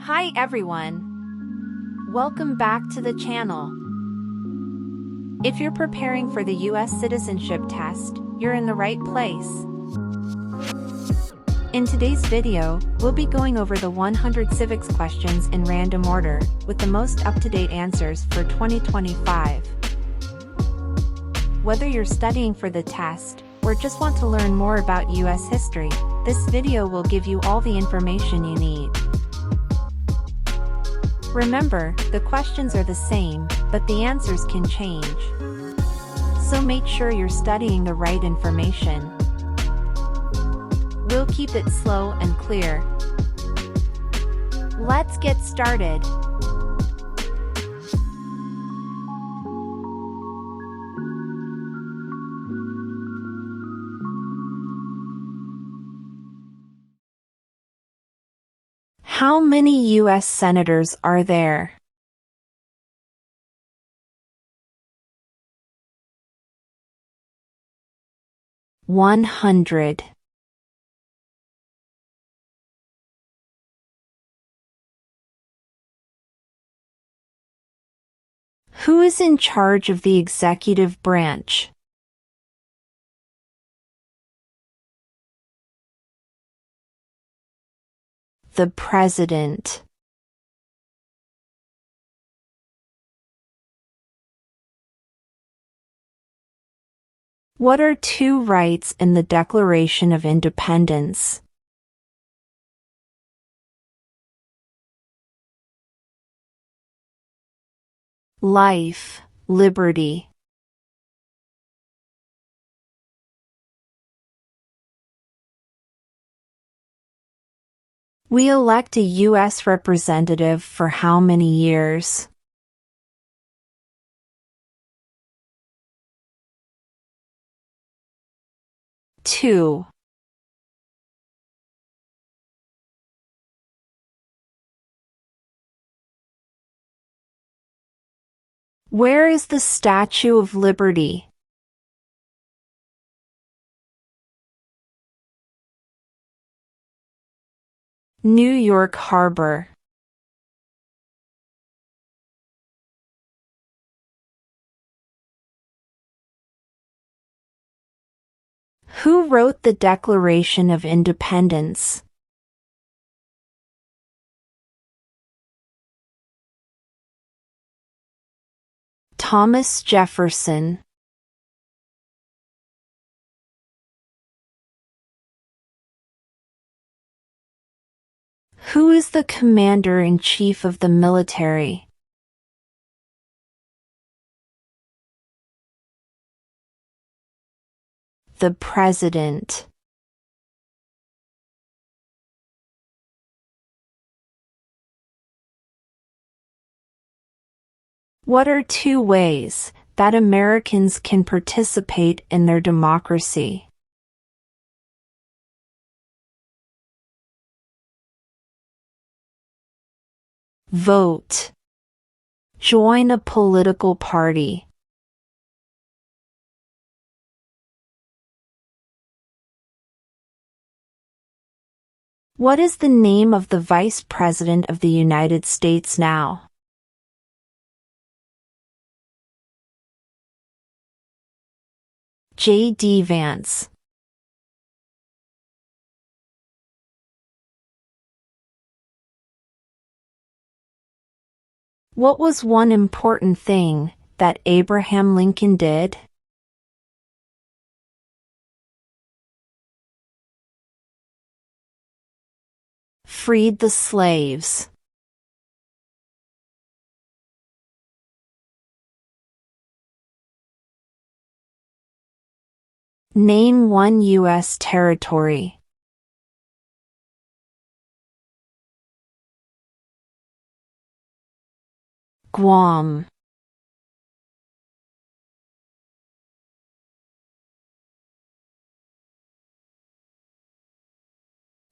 Hi everyone! Welcome back to the channel. If you're preparing for the U.S. Citizenship Test, you're in the right place. In today's video, we'll be going over the 100 civics questions in random order, with the most up-to-date answers for 2025. Whether you're studying for the test, or just want to learn more about U.S. history, this video will give you all the information you need. Remember, the questions are the same, but the answers can change. So make sure you're studying the right information. We'll keep it slow and clear. Let's get started. How many U.S. senators are there? $100. Who is in charge of the executive branch? The President. What are two rights in the Declaration of Independence? Life, liberty. We elect a U.S. representative for how many years? Two. Where is the Statue of Liberty? New York Harbor. Who wrote the Declaration of Independence? Thomas Jefferson. Who is the Commander-in-Chief of the military? The President. What are two ways that Americans can participate in their democracy? Vote. Join a political party. What is the name of the Vice President of the United States now? J.D. Vance. What was one important thing that Abraham Lincoln did? Freed the slaves. Name one U.S. territory. Guam.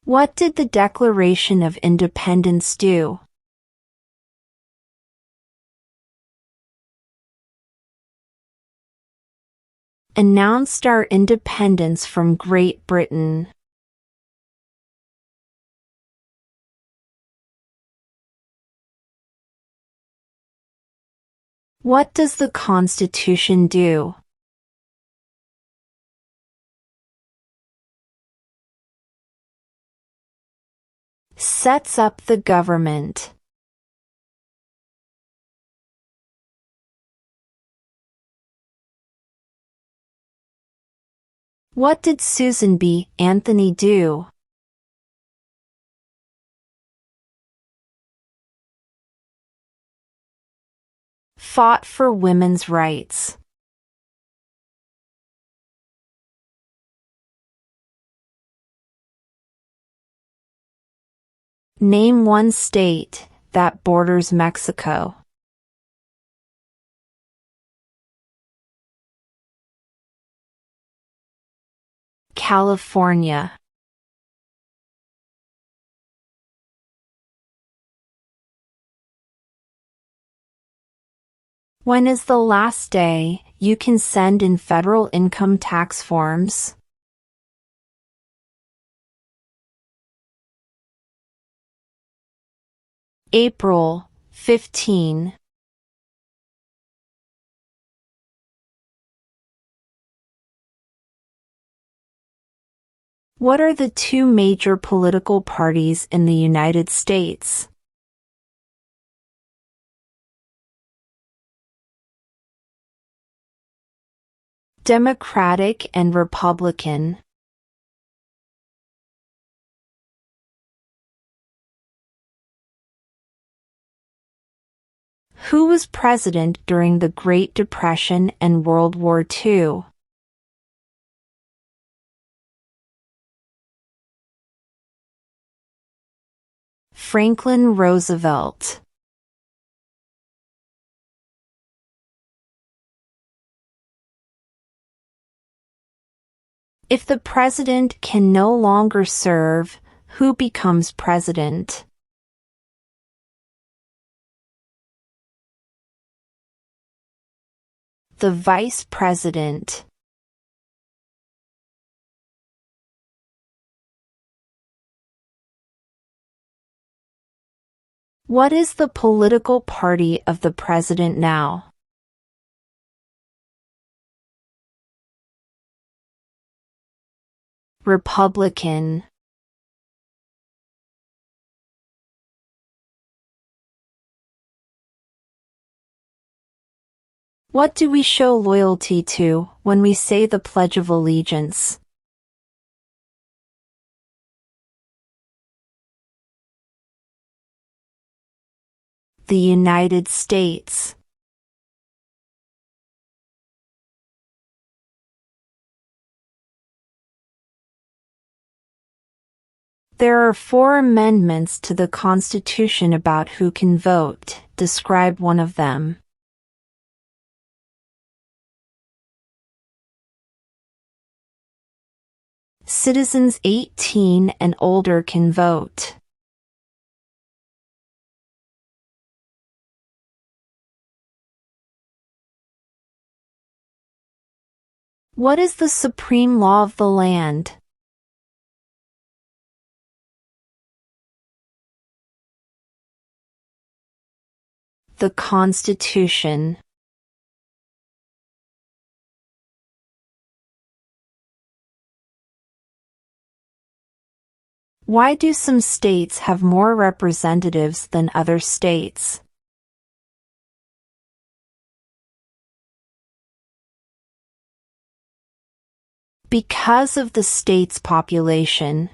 What did the Declaration of Independence do? Announced our independence from Great Britain. What does the Constitution do? Sets up the government. What did Susan B. Anthony do? Fought for women's rights. Name one state that borders Mexico. California. When is the last day you can send in federal income tax forms? April 15. What are the two major political parties in the United States? Democratic and Republican. Who was president during the Great Depression and World War II? Franklin Roosevelt. If the president can no longer serve, who becomes president? The vice president. What is the political party of the president now? Republican. What do we show loyalty to when we say the Pledge of Allegiance? The United States. There are 4 amendments to the Constitution about who can vote. Describe one of them. Citizens 18 and older can vote. What is the supreme law of the land? The Constitution. Why do some states have more representatives than other states? Because of the state's population.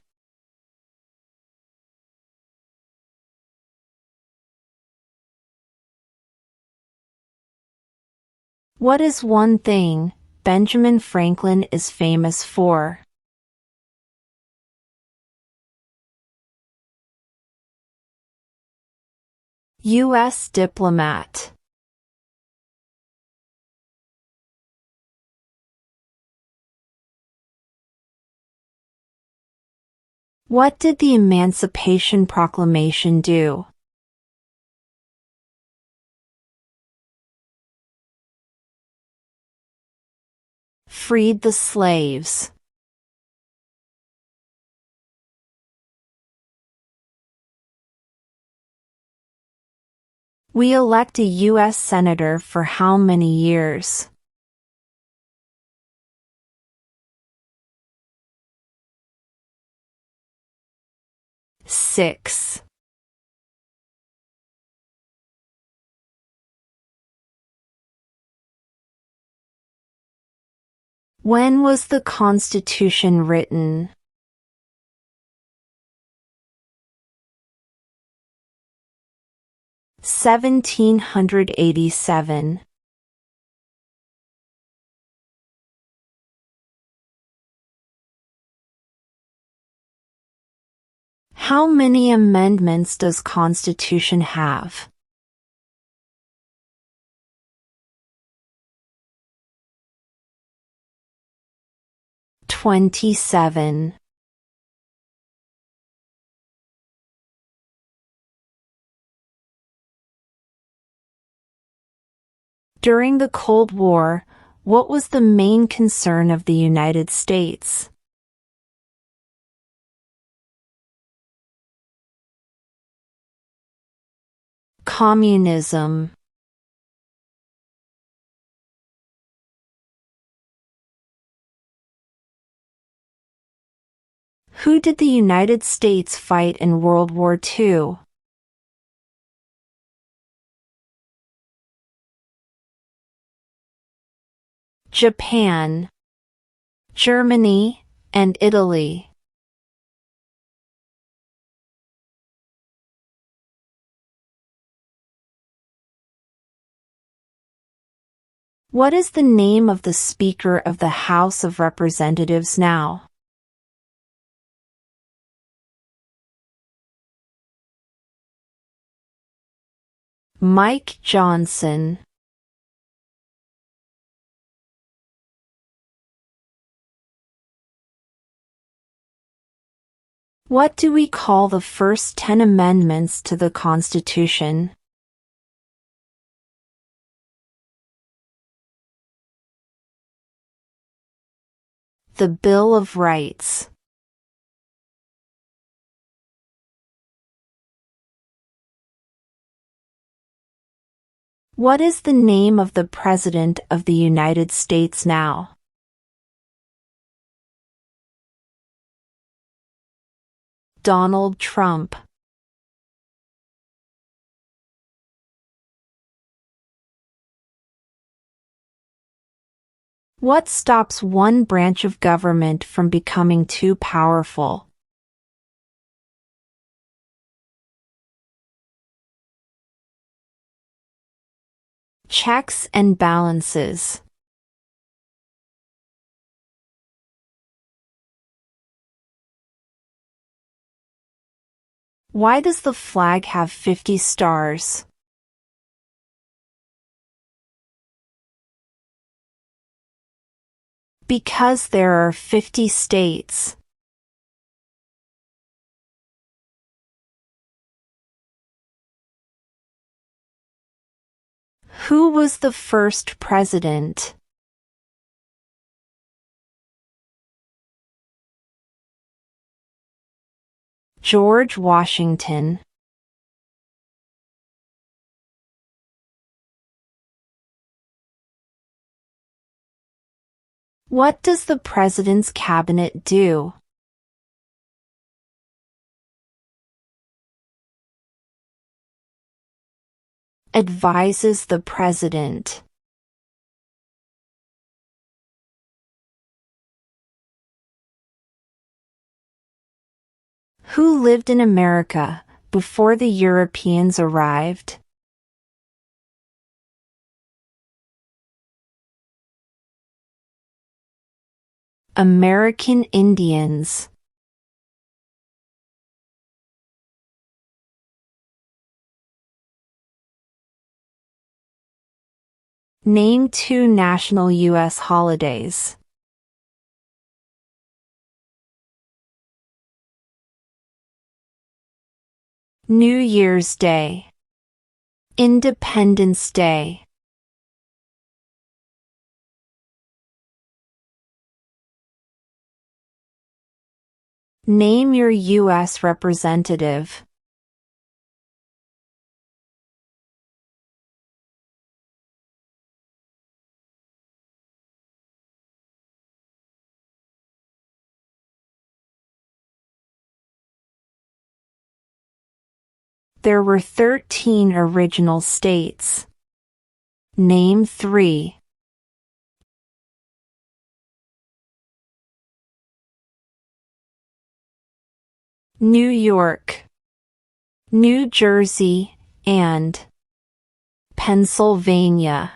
What is one thing Benjamin Franklin is famous for? U.S. diplomat. What did the Emancipation Proclamation do? Freed the slaves. We elect a U.S. Senator for how many years? Six. When was the Constitution written? 1787. How many amendments does Constitution have? 27. During the Cold War, what was the main concern of the United States? Communism. Who did the United States fight in World War II? Japan, Germany, and Italy. What is the name of the Speaker of the House of Representatives now? Mike Johnson. What do we call the first 10 amendments to the Constitution? The Bill of Rights. What is the name of the President of the United States now? Donald Trump. What stops one branch of government from becoming too powerful? Checks and balances. Why does the flag have 50 stars? Because there are 50 states. Who was the first president? George Washington. What does the President's cabinet do? Advises the President. Who lived in America before the Europeans arrived? American Indians. Name 2 national U.S. holidays. New Year's Day. Independence Day. Name your U.S. representative. There were 13 original states. Name 3. New York, New Jersey, and Pennsylvania.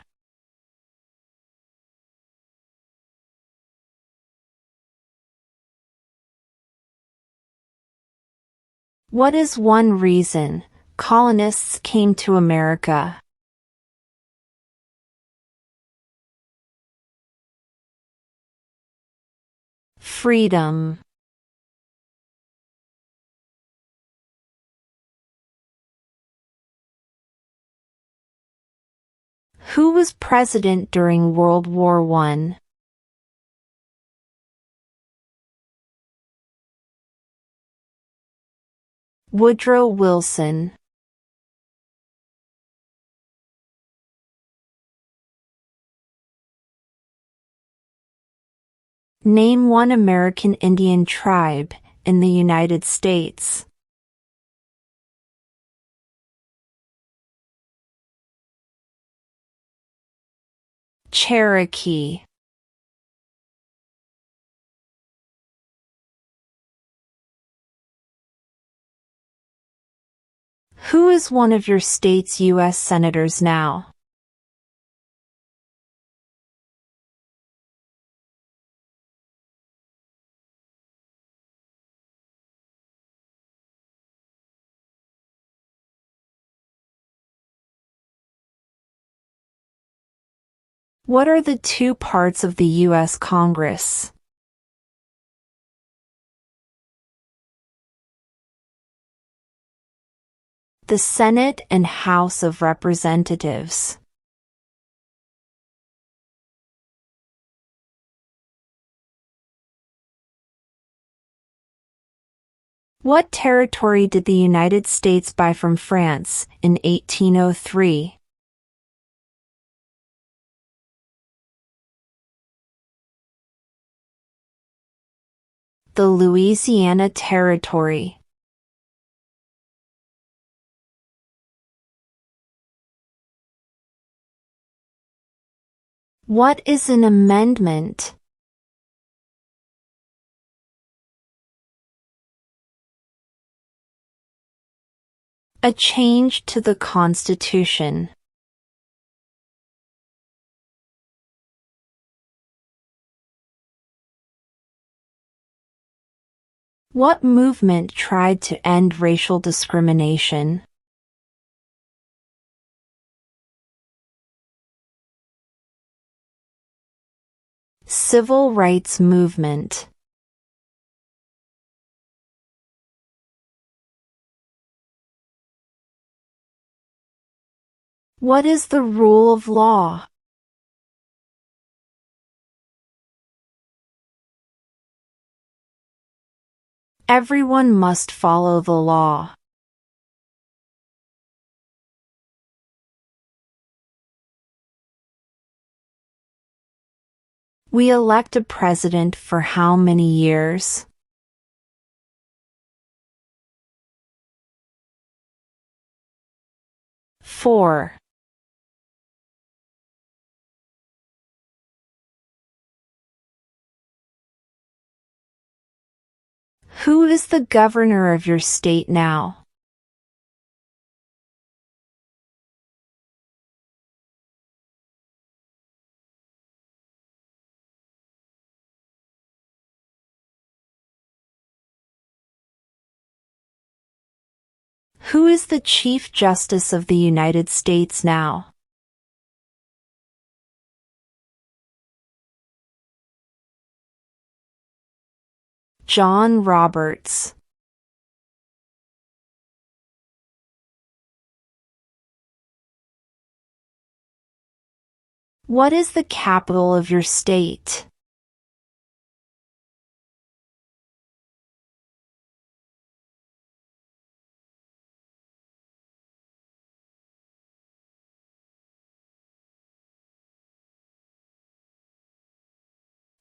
What is one reason colonists came to America? Freedom. Who was president during World War I? Woodrow Wilson. Name one American Indian tribe in the United States. Cherokee. Who is one of your state's U.S. senators now? What are the two parts of the U.S. Congress? The Senate and House of Representatives. What territory did the United States buy from France in 1803? The Louisiana Territory. What is an amendment? A change to the Constitution. What movement tried to end racial discrimination? Civil rights movement. What is the rule of law? Everyone must follow the law. We elect a president for how many years? 4. Who is the governor of your state now? Who is the Chief Justice of the United States now? John Roberts. What is the capital of your state?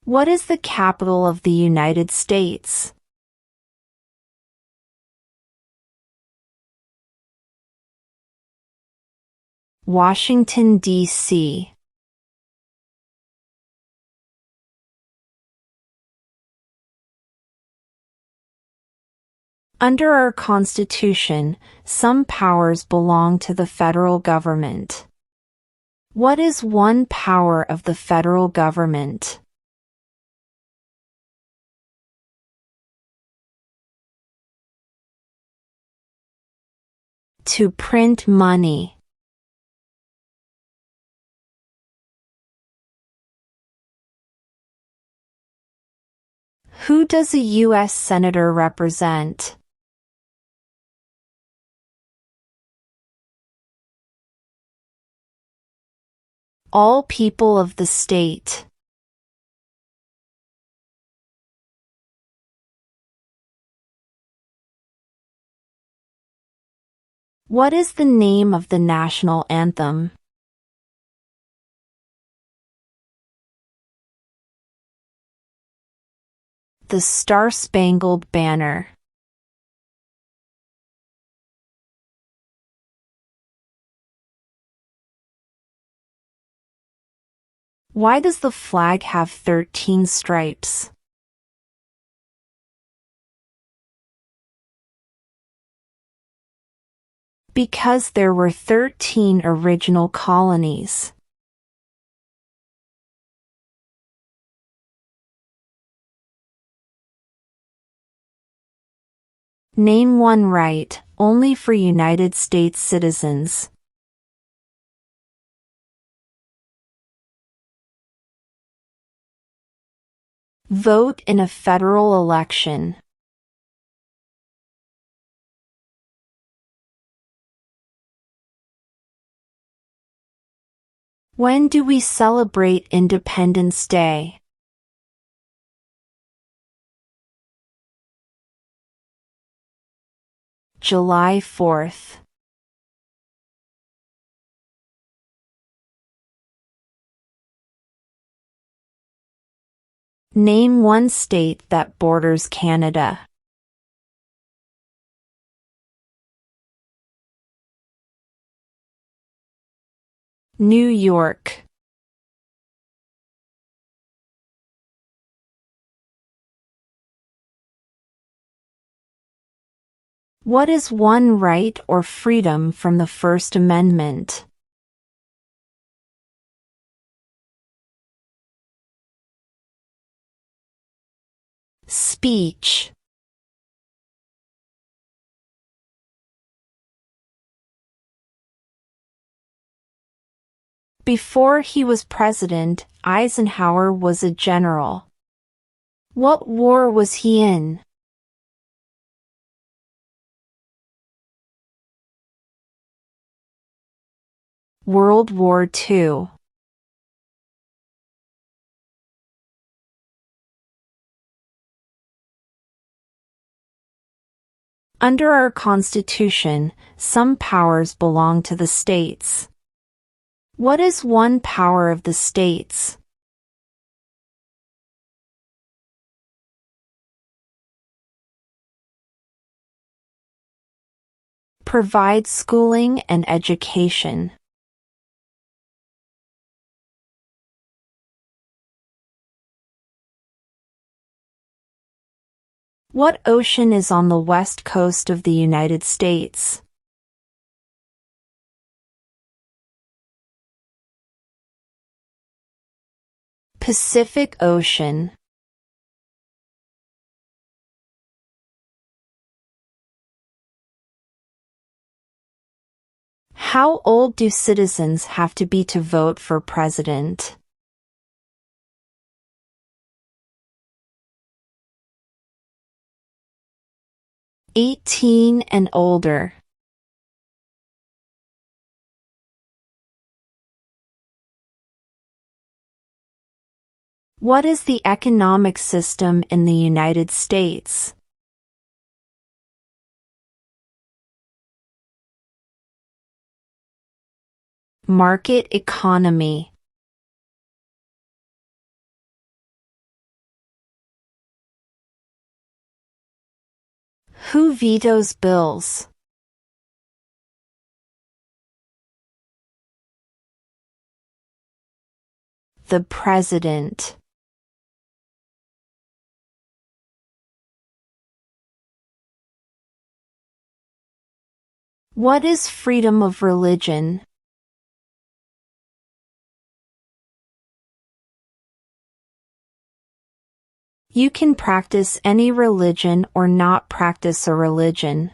What is the capital of the United States? Washington, D.C. Under our Constitution, some powers belong to the federal government. What is one power of the federal government? To print money. Who does a U.S. Senator represent? All people of the state. What is the name of the national anthem? The Star-Spangled Banner. Why does the flag have 13 stripes? Because there were 13 original colonies. Name one right, only for United States citizens. Vote in a federal election. When do we celebrate Independence Day? July 4th. Name one state that borders Canada. New York. What is one right or freedom from the First Amendment? Speech. Before he was president, Eisenhower was a general. What war was he in? World War II. Under our Constitution, some powers belong to the states. What is one power of the states? Provide schooling and education. What ocean is on the west coast of the United States? Pacific Ocean. How old do citizens have to be to vote for president? 18 and older. What is the economic system in the United States? Market economy. Who vetoes bills? the President. What is freedom of religion? You can practice any religion or not practice a religion.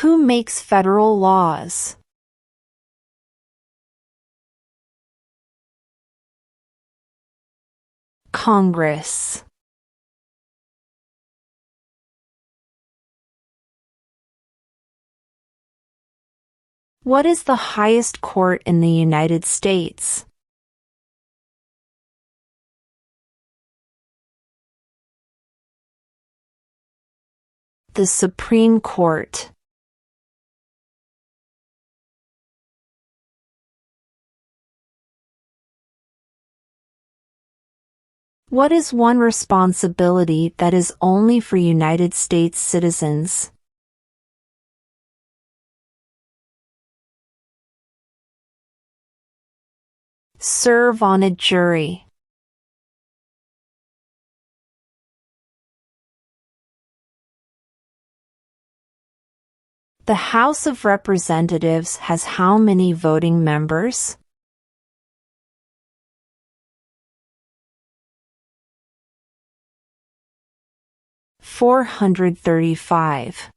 Who makes federal laws? Congress. What is the highest court in the United States? The Supreme Court. What is one responsibility that is only for United States citizens? Serve on a jury. The House of Representatives has how many voting members? $435.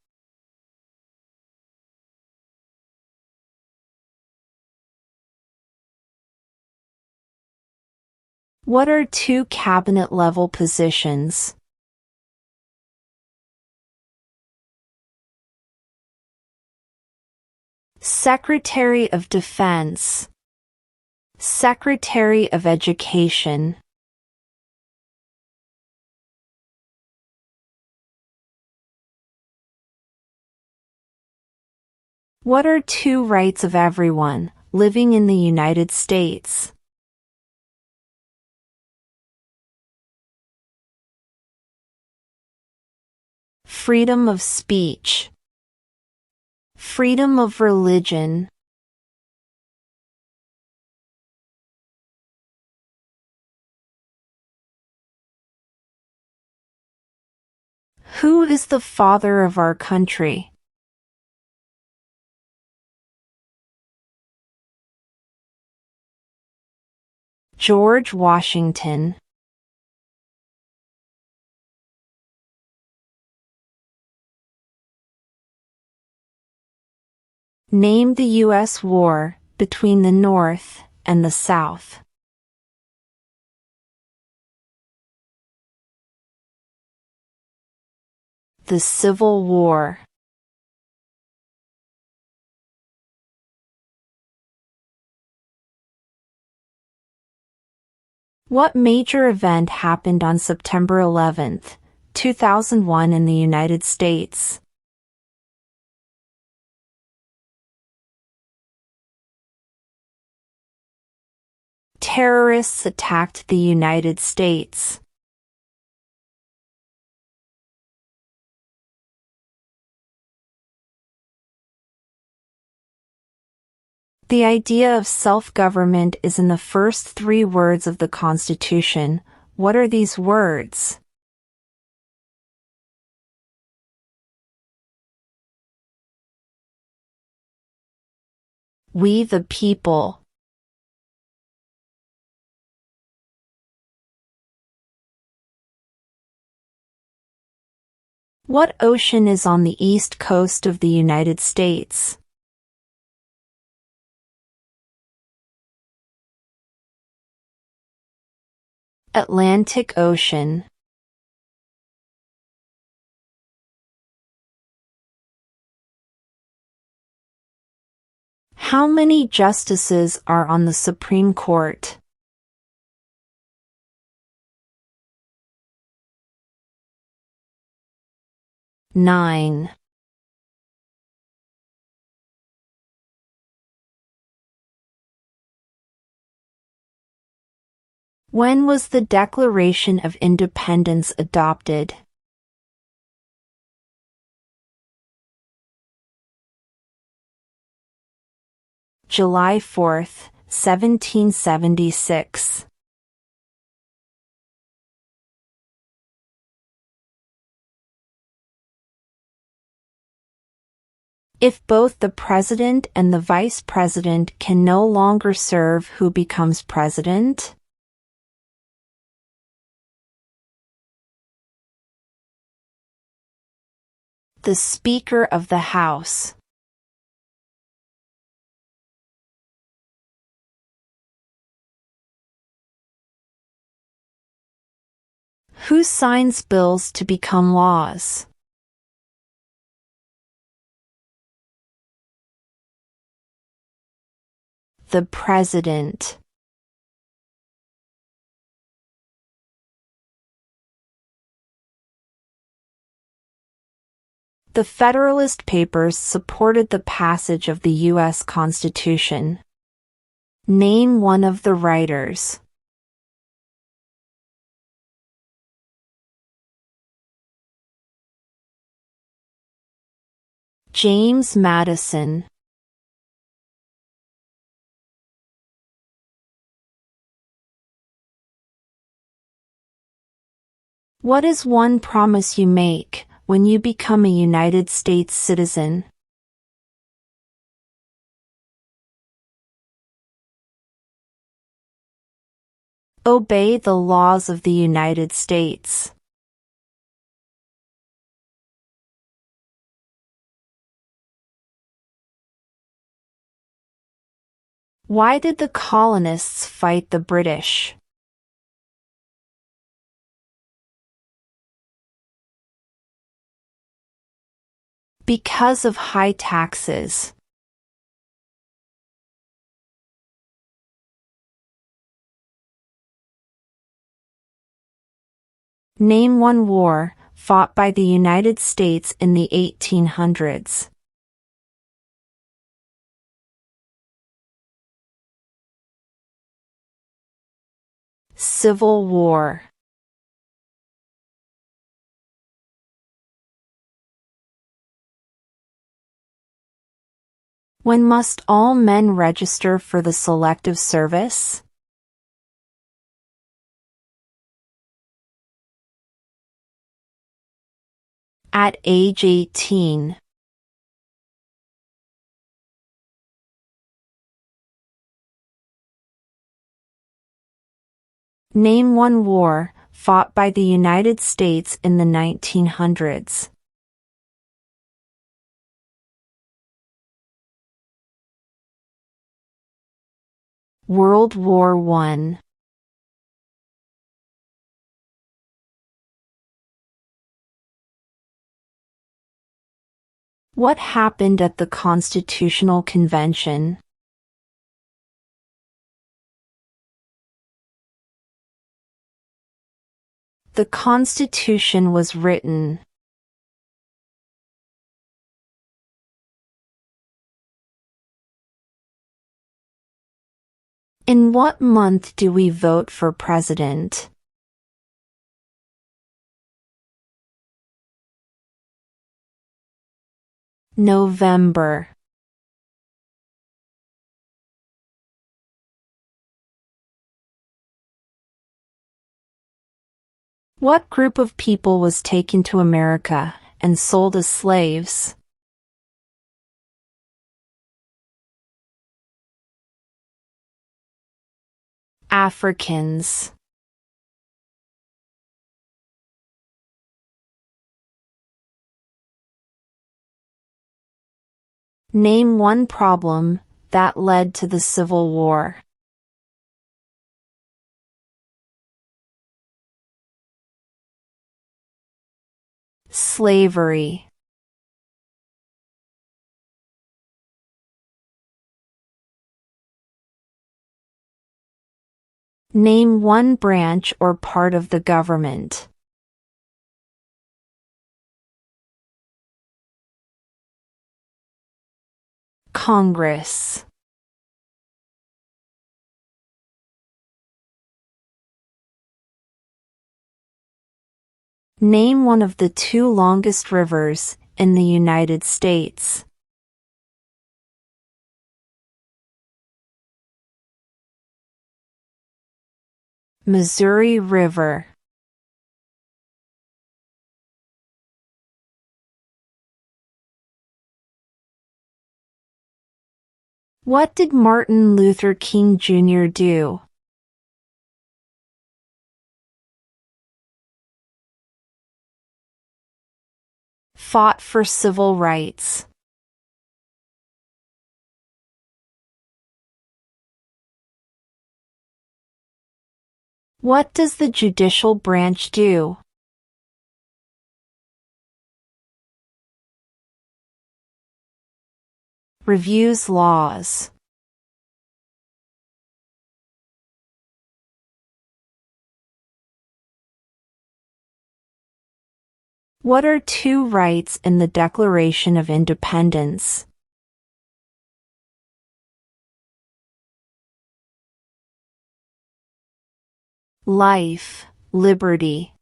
What are two cabinet-level positions? Secretary of Defense, Secretary of Education. What are two rights of everyone living in the United States? Freedom of speech, freedom of religion. Who is the father of our country? George Washington. Name the U.S. war between the North and the South. The Civil War. What major event happened on September 11, 2001 in the United States? Terrorists attacked the United States. The idea of self-government is in the first 3 words of the Constitution. What are these words? We the people. What ocean is on the east coast of the United States? Atlantic Ocean. How many justices are on the Supreme Court? 9. When was the Declaration of Independence adopted? July 4, 1776. If both the president and the vice president can no longer serve, who becomes president? The Speaker of the House. Who signs bills to become laws? The President. The Federalist Papers supported the passage of the U.S. Constitution. Name one of the writers. James Madison. What is one promise you make when you become a United States citizen? Obey the laws of the United States. Why did the colonists fight the British? Because of high taxes. Name one war fought by the United States in the 1800s. Civil War. When must all men register for the Selective Service? At age 18. Name one war fought by the United States in the 1900s. World War I. What happened at the Constitutional Convention? The Constitution was written. In what month do we vote for president? November. What group of people was taken to America and sold as slaves? Africans. Name one problem that led to the Civil War. Slavery. Name one branch or part of the government. Congress. Name one of the two longest rivers in the United States. Missouri River. What did Martin Luther King Jr. do? Fought for civil rights. What does the judicial branch do? Reviews laws. What are two rights in the Declaration of Independence? Life, liberty.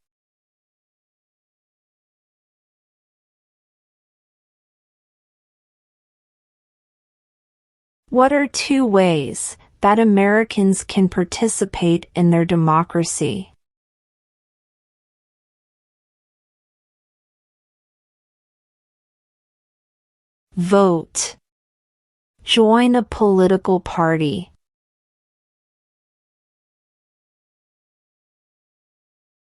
What are two ways that Americans can participate in their democracy? Vote. Join a political party.